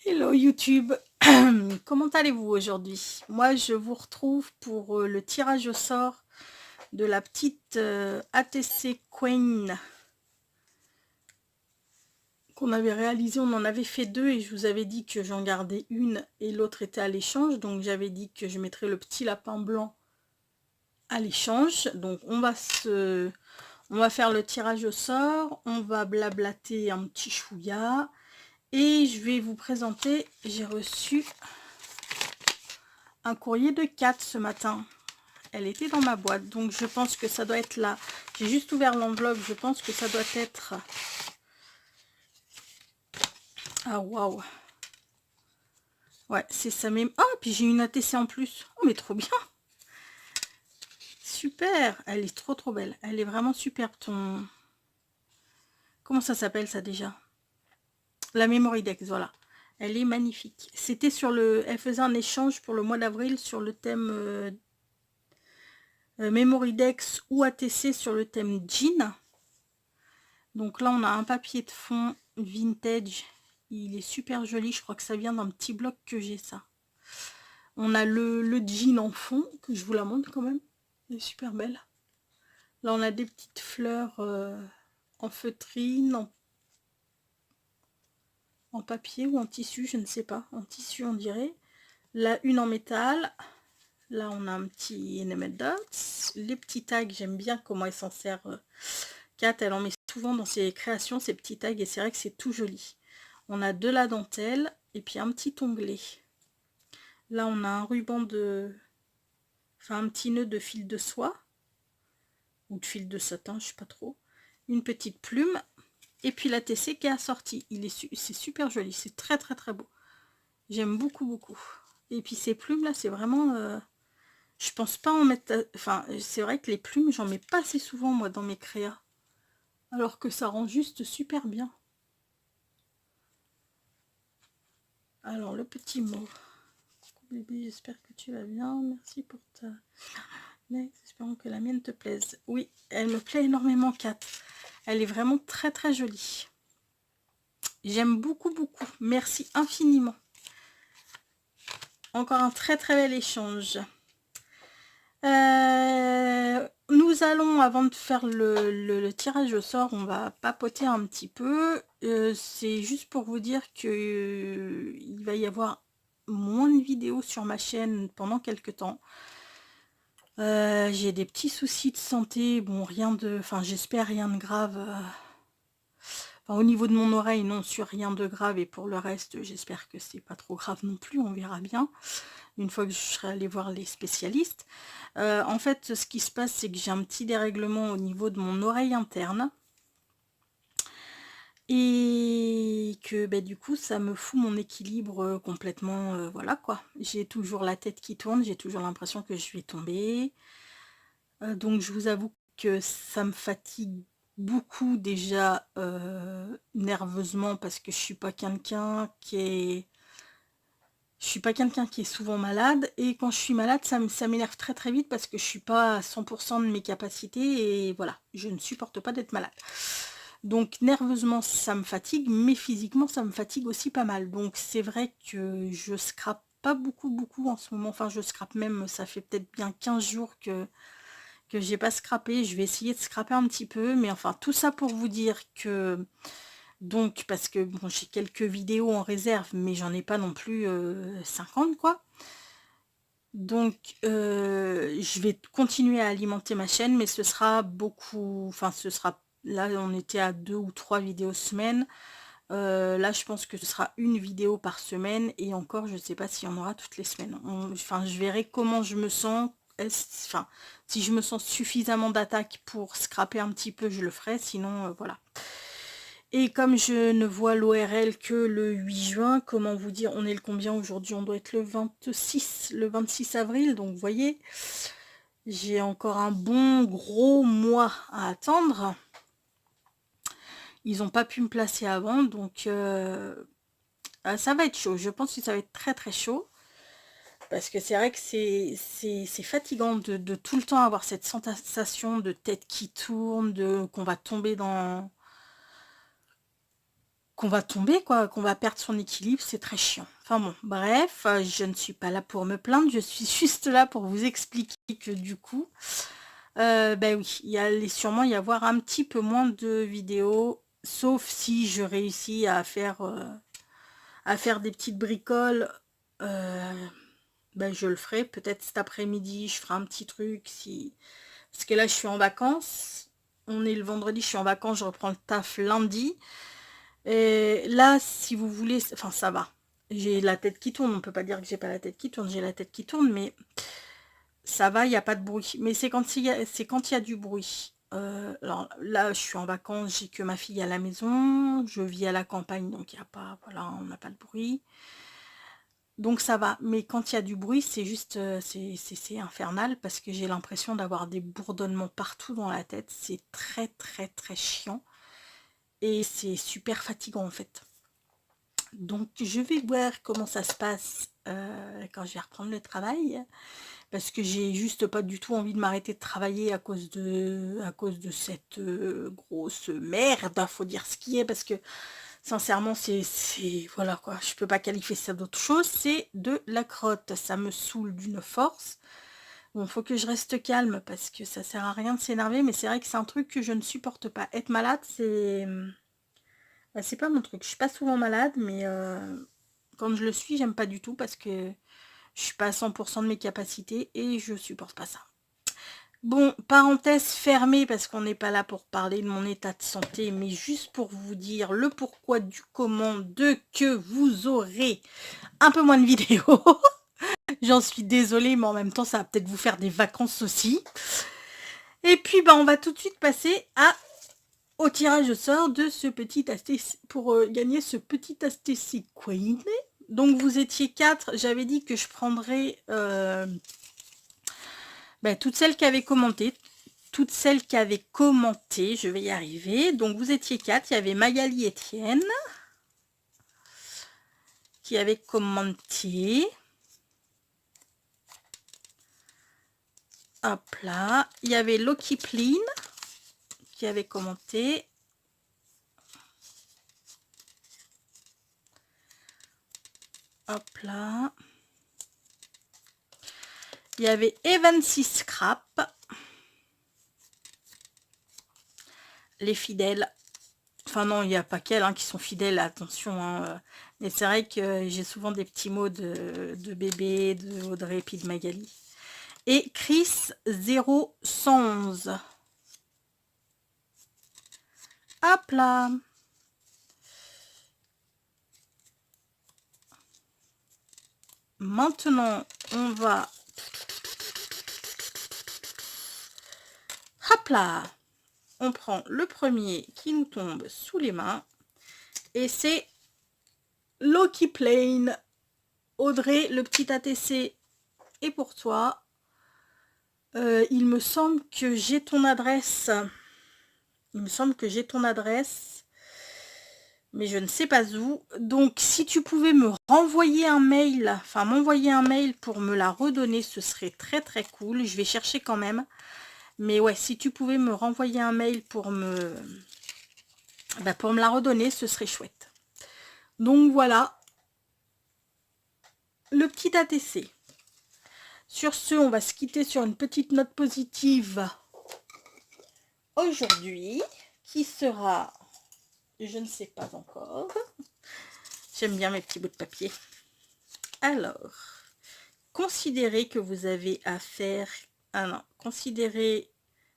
Hello YouTube, comment allez-vous aujourd'hui? Moi je vous retrouve pour le tirage au sort de la petite ATC Queen qu'on avait réalisé. On en avait fait deux et je vous avais dit que j'en gardais une et l'autre était à l'échange. Donc j'avais dit que je mettrais le petit lapin blanc à l'échange. Donc on va faire le tirage au sort, on va blablater un petit chouïa. Et je vais vous présenter, j'ai reçu un courrier de Kat ce matin. Elle était dans ma boîte, donc je pense que ça doit être là. J'ai juste ouvert l'enveloppe, je pense que ça doit être... Ah, waouh. Ouais, c'est ça même. Ah, puis j'ai une ATC en plus. Oh, mais trop bien. Super. Elle est trop trop belle. Elle est vraiment superbe, ton... Comment ça s'appelle ça déjà? La Memory Dex, voilà. Elle est magnifique. C'était sur le... Elle faisait un échange pour le mois d'avril sur le thème... Memory Dex ou ATC sur le thème jean. Donc là, on a un papier de fond vintage. Il est super joli. Je crois que ça vient d'un petit bloc que j'ai, ça. On a le jean en fond, que je vous la montre quand même. Elle est super belle. Là, on a des petites fleurs en feutrine, en papier ou en tissu, je ne sais pas. En tissu, on dirait. Là, une en métal. Là, on a un petit enamel dots. Les petits tags, j'aime bien comment elle s'en sert. Kat, elle en met souvent dans ses créations, ces petits tags, et c'est vrai que c'est tout joli. On a de la dentelle et puis un petit onglet. Là, on a un ruban de... Enfin, un petit nœud de fil de soie. Ou de fil de satin, je sais pas trop. Une petite plume. Et puis la TC qui est assortie. C'est super joli, c'est très très très beau. J'aime beaucoup beaucoup. Et puis ces plumes là, c'est vraiment... je pense pas en mettre... Enfin, c'est vrai que les plumes, j'en mets pas assez souvent moi dans mes créas. Alors que ça rend juste super bien. Alors le petit mot. Coucou bébé, j'espère que tu vas bien. Merci pour ta... Espérons que la mienne te plaise. Oui, elle me plaît énormément, Kat. Elle est vraiment très très jolie. J'aime beaucoup beaucoup. Merci infiniment. Encore un très très bel échange. Nous allons, avant de faire le tirage au sort, on va papoter un petit peu. C'est juste pour vous dire que il va y avoir moins de vidéos sur ma chaîne pendant quelques temps. J'ai des petits soucis de santé, bon rien de... Enfin j'espère rien de grave. Enfin, au niveau de mon oreille, non, sur rien de grave, et pour le reste, j'espère que c'est pas trop grave non plus, on verra bien, une fois que je serai allée voir les spécialistes. En fait, ce qui se passe, c'est que j'ai un petit dérèglement au niveau de mon oreille interne, et que bah, du coup, ça me fout mon équilibre complètement, voilà quoi. J'ai toujours la tête qui tourne, j'ai toujours l'impression que je vais tomber. Donc je vous avoue que ça me fatigue beaucoup déjà nerveusement, parce que je suis pas quelqu'un qui est... Je suis pas quelqu'un qui est souvent malade, et quand je suis malade, ça m'énerve très très vite parce que je suis pas à 100% de mes capacités, et voilà, je ne supporte pas d'être malade. Donc nerveusement ça me fatigue, mais physiquement ça me fatigue aussi pas mal. Donc c'est vrai que je scrape pas beaucoup en ce moment, enfin je scrape même, ça fait peut-être bien 15 jours que j'ai pas scrappé. Je vais essayer de scraper un petit peu, mais enfin tout ça pour vous dire que... Donc, parce que bon, j'ai quelques vidéos en réserve, mais j'en ai pas non plus 50 quoi. Donc je vais continuer à alimenter ma chaîne, mais ce sera beaucoup, enfin ce sera, là on était à 2 ou 3 vidéos semaine. Là je pense que ce sera une vidéo par semaine, et encore je sais pas s'il y en aura toutes les semaines. Enfin je verrai comment je me sens. Enfin, si je me sens suffisamment d'attaque pour scraper un petit peu, je le ferai, sinon voilà. Et comme je ne vois l'ORL que le 8 juin, comment vous dire, on est le combien aujourd'hui? On doit être le 26 avril, donc vous voyez, j'ai encore un bon gros mois à attendre. Ils n'ont pas pu me placer avant, donc ça va être chaud. Je pense que ça va être très très chaud. Parce que c'est vrai que c'est fatigant de tout le temps avoir cette sensation de tête qui tourne, qu'on va tomber dans... qu'on va tomber, quoi, qu'on va perdre son équilibre, c'est très chiant. Enfin bon, bref, je ne suis pas là pour me plaindre, je suis juste là pour vous expliquer que du coup, ben oui, il allait sûrement y avoir un petit peu moins de vidéos, sauf si je réussis à faire des petites bricoles, ben je le ferai. Peut-être cet après-midi, je ferai un petit truc, si... parce que là, je suis en vacances. On est le vendredi, je suis en vacances, je reprends le taf lundi. Et là, si vous voulez, enfin ça va. J'ai la tête qui tourne, on peut pas dire que j'ai pas la tête qui tourne, j'ai la tête qui tourne, mais ça va, il n'y a pas de bruit. Mais c'est quand il y a du bruit. Alors là, je suis en vacances, j'ai que ma fille à la maison, je vis à la campagne, donc il n'y a pas, voilà, on n'a pas de bruit. Donc ça va, mais quand il y a du bruit, c'est juste, c'est infernal parce que j'ai l'impression d'avoir des bourdonnements partout dans la tête. C'est très très très chiant et c'est super fatigant en fait. Donc je vais voir comment ça se passe quand je vais reprendre le travail. Parce que j'ai juste pas du tout envie de m'arrêter de travailler à cause de cette grosse merde, faut dire ce qui est, parce que sincèrement c'est voilà quoi, je peux pas qualifier ça d'autre chose, c'est de la crotte, ça me saoule d'une force. Bon, faut que je reste calme parce que ça sert à rien de s'énerver, mais c'est vrai que c'est un truc que je ne supporte pas. Être malade, c'est pas mon truc. Je suis pas souvent malade, mais quand je le suis, j'aime pas du tout parce que je suis pas à 100% de mes capacités et je supporte pas ça. Bon, parenthèse fermée parce qu'on n'est pas là pour parler de mon état de santé, mais juste pour vous dire le pourquoi du comment de que vous aurez un peu moins de vidéos. J'en suis désolée, mais en même temps, ça va peut-être vous faire des vacances aussi. Et puis, bah, on va tout de suite passer au tirage au sort de ce petit ATC pour gagner ce petit ATC Queen. Donc, vous étiez 4. J'avais dit que je prendrais toutes celles qui avaient commenté. Je vais y arriver. Donc, vous étiez 4. Il y avait Magali Etienne qui avait commenté. Hop là. Il y avait Loki Pline qui avait commenté. Hop là. Il y avait Evan6 Scrap. Les fidèles. Enfin non, il n'y a pas qu'elles qui sont fidèles, attention. Hein. Mais c'est vrai que j'ai souvent des petits mots de bébé, de Audrey et puis de Magali. Et Chris 0111. Hop là. Maintenant, on va... Hop là. On prend le premier qui nous tombe sous les mains. Et c'est Loki Plane. Audrey, le petit ATC est pour toi. Il me semble que j'ai ton adresse. Mais je ne sais pas où. Donc, si tu pouvais me renvoyer un mail, enfin m'envoyer un mail pour me la redonner, ce serait très très cool. Je vais chercher quand même. Mais ouais, si tu pouvais me renvoyer un mail pour me la redonner, ce serait chouette. Donc voilà, le petit ATC. Sur ce, on va se quitter sur une petite note positive aujourd'hui, qui sera, je ne sais pas encore. J'aime bien mes petits bouts de papier. Alors, considérez que vous avez à faire, considérez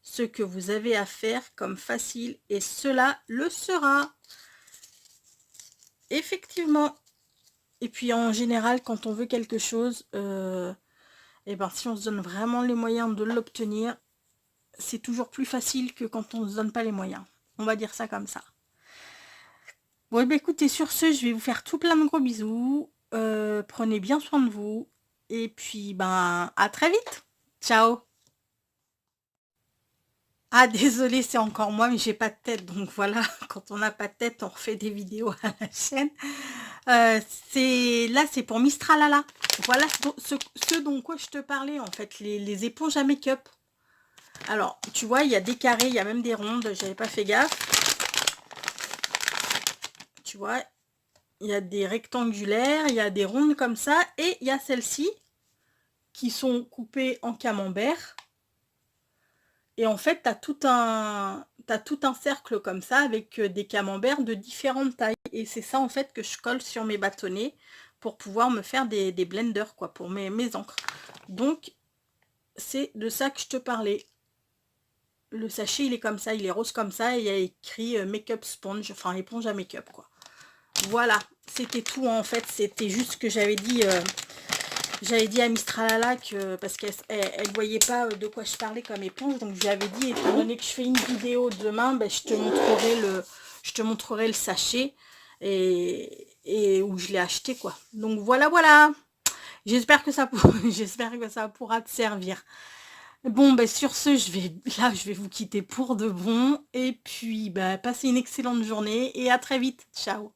ce que vous avez à faire comme facile et cela le sera. Effectivement. Et puis en général, quand on veut quelque chose, si on se donne vraiment les moyens de l'obtenir, c'est toujours plus facile que quand on ne se donne pas les moyens. On va dire ça comme ça. Bon, écoutez, sur ce, je vais vous faire tout plein de gros bisous. Prenez bien soin de vous. Et puis, à très vite. Ciao. Ah, désolé, c'est encore moi, mais j'ai pas de tête. Donc voilà, quand on n'a pas de tête, on refait des vidéos à la chaîne. C'est pour Mistralala. Voilà ce dont quoi je te parlais, en fait, les éponges à make-up. Alors, tu vois, il y a des carrés, il y a même des rondes, j'avais pas fait gaffe. tu vois, il y a des rectangulaires, il y a des rondes comme ça, et il y a celles-ci qui sont coupées en camembert. Et en fait, t'as tout un cercle comme ça avec des camemberts de différentes tailles. Et c'est ça en fait que je colle sur mes bâtonnets pour pouvoir me faire des blenders, quoi, pour mes encres. Donc, c'est de ça que je te parlais. Le sachet, il est comme ça, il est rose comme ça, et il y a écrit make-up sponge, enfin éponge à make-up, quoi. Voilà, c'était tout en fait, c'était juste que j'avais dit à Mistralala que, parce qu'elle voyait pas de quoi je parlais comme éponge, donc je lui avais dit, étant donné que je fais une vidéo demain, ben, je te montrerai le sachet et où je l'ai acheté, quoi. Donc voilà, voilà. J'espère que ça pourra te servir. Bon, ben sur ce, je vais vous quitter pour de bon. Et puis, ben, passez une excellente journée et à très vite. Ciao.